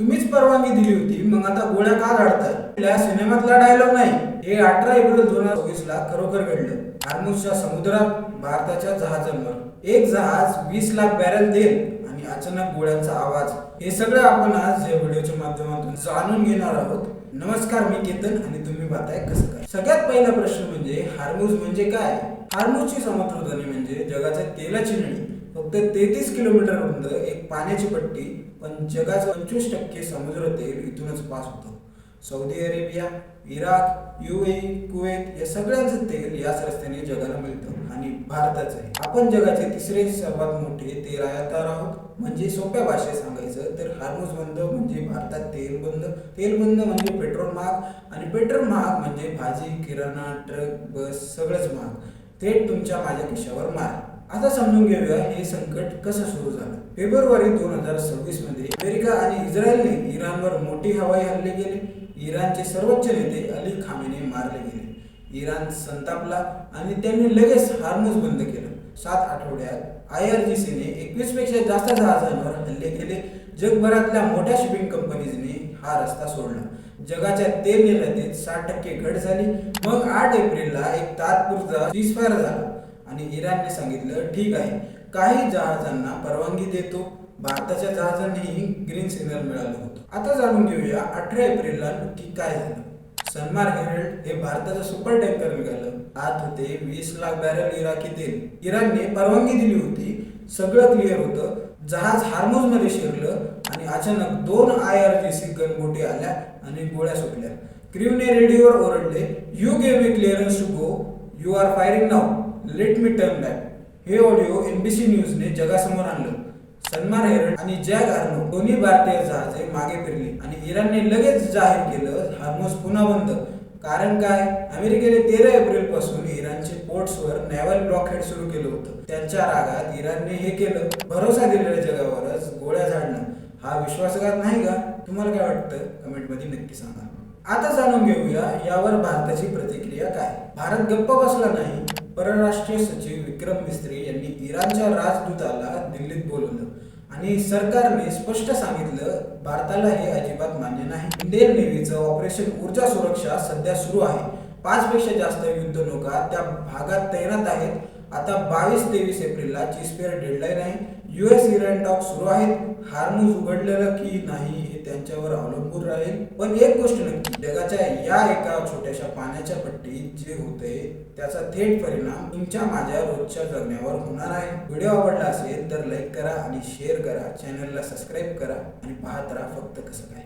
तुम्हीच परवानगी दिली होती, मग आता गोळ्या का काढताय? या सिनेमातला डायलॉग नाही, हे 18 एप्रिल 2024 ला खरोखर घडलं. हॉर्मुझच्या समुद्रात भारताच्या जहाजांवर एक जहाज 20 लाख बॅरल तेल आणि अचानक गोळ्यांचा आवाज, हे सगळं आपण आज या व्हिडिओच्या माध्यमातून जाणून घेणार आहोत. नमस्कार, मी केतन आणि तुम्ही पाहताय कसं काय. सगळ्यात पहिला प्रश्न म्हणजे हॉर्मुझ म्हणजे काय? हॉर्मुझची समुद्रधनी म्हणजे जगाच्या तेलाची नळी. फक्त 33 किलोमीटर रुंद एक पाण्याची पट्टी, पण जगाचं 25% समुद्र तेल इथूनच पास होतं. Saudi Arabia, Iraq, UAE, Kuwait या सगळ्यांचं तेल याच रस्त्याने जगाला मिळतं आणि भारताचं आहे. आपण जगाचे तिसरे सर्वात मोठे तेल आयातदार आहोत. म्हणजे सोप्या भाषेत सांगायचं तर हॉर्मुझ बंद म्हणजे भारतात तेल बंद, तेल बंद म्हणजे पेट्रोल महाग, आणि पेट्रोल महाग म्हणजे भाजी, किराणा, ट्रक, बस सगळंच महाग. थेट तुमच्या माझ्या खिशावर मार. आता समजून घेऊया हे संकट कसं सुरू झालं. फेब्रुवारी 2026 मध्ये अमेरिका आणि इस्रायलने इराणवर मोठी हवाई हल्ले केले. इराणचे सर्वोच्च नेते अली खामेनी मारले गेले. इराण संतापला आणि त्यांनी लगेच हॉर्मुझ बंद केलं. 7 आठवड्यात IRGC ने 21 पेक्षा जास्त जहाजांवर हल्ले केले. जगभरातल्या मोठ्या शिपिंग कंपनीजने हा रस्ता सोडला. जगाच्या तेल निर्यातीत 60% घट झाली. मग 8 एप्रिलला एक तात्पुरता सीजफायर झाला आणि इराणने सांगितलं ठीक आहे, काही जहाजांना परवानगी देतो. भारताच्या जहाजांनाही ग्रीन सिग्नल मिळालं होतं. आता जाणून घेऊया 18 एप्रिलला नक्की काय झालं. सनमार्क हेरल्ड हे भारताचं सुपर टँकर निघालं. आत होते 20 लाख बॅरल इराकी तेल. इराणने परवानगी दिली होती, सगळं क्लिअर होतं. जहाज हॉर्मुझ मध्ये शिरलं आणि अचानक 2 IRGC गनबोटी आल्या आणि गोळ्या सुटल्या. क्रूने रेडिओवर ओरडले, you gave me clearance to go, you are firing now, let me turn back. हे ऑडिओ NBC न्यूजने जगासमोर आणलं. सनमार्क हेरल्ड आणि जॅक अर्नो दोन्ही भारतीय जहाजे मागे फिरली आणि इराणने लगेच जाहीर केलं हॉर्मुझ पुन्हा बंद. कारण काय? अमेरिकेने 13 एप्रिल पासून इराणचे पोर्ट्सवर नेव्हल ब्लॉकहेड सुरू केलं होतं. त्यांच्या रागात इराणने हे केलं. भरोसा दिलेल्या जगावरच गोळ्या झाडणं हा विश्वासघात नाही का? तुम्हाला काय वाटतं? कमेंटमध्ये नक्की सांगा. आता जाणून घेऊया यावर भारताची प्रतिक्रिया काय. भारत गप्प बसला नाही. परराष्ट्र सचिव विक्रम मिस्त्री यांनी इराणच्या राजदूताला दिल्लीत बोलवलं आणि सरकारने स्पष्ट सांगितलं भारताला हे अजिबात मान्य नाही. इंडियन नेव्हीचं ऑपरेशन ऊर्जा सुरक्षा सध्या सुरू आहे. 5 पेक्षा जास्त युद्धनौका त्या भागात तैनात आहेत. आता 22-23 एप्रिलला चीजफेअर डेडलाईन आहे. US इराण टॉक सुरू आहेत. हॉर्मुझ उघडलेलं की नाही हे त्यांच्यावर अवलंबून राहील. पण एक गोष्ट नक्की, जगाच्या या एका छोट्याशा पाण्याच्या पट्टीत जे होते त्याचा थेट परिणाम तुमच्या माझ्या रोजच्या जगण्यावर होणार आहे. व्हिडिओ आवडला असेल तर लाईक करा आणि शेअर करा. चॅनलला सबस्क्राईब करा आणि पाहत राहा फक्त कसं काय.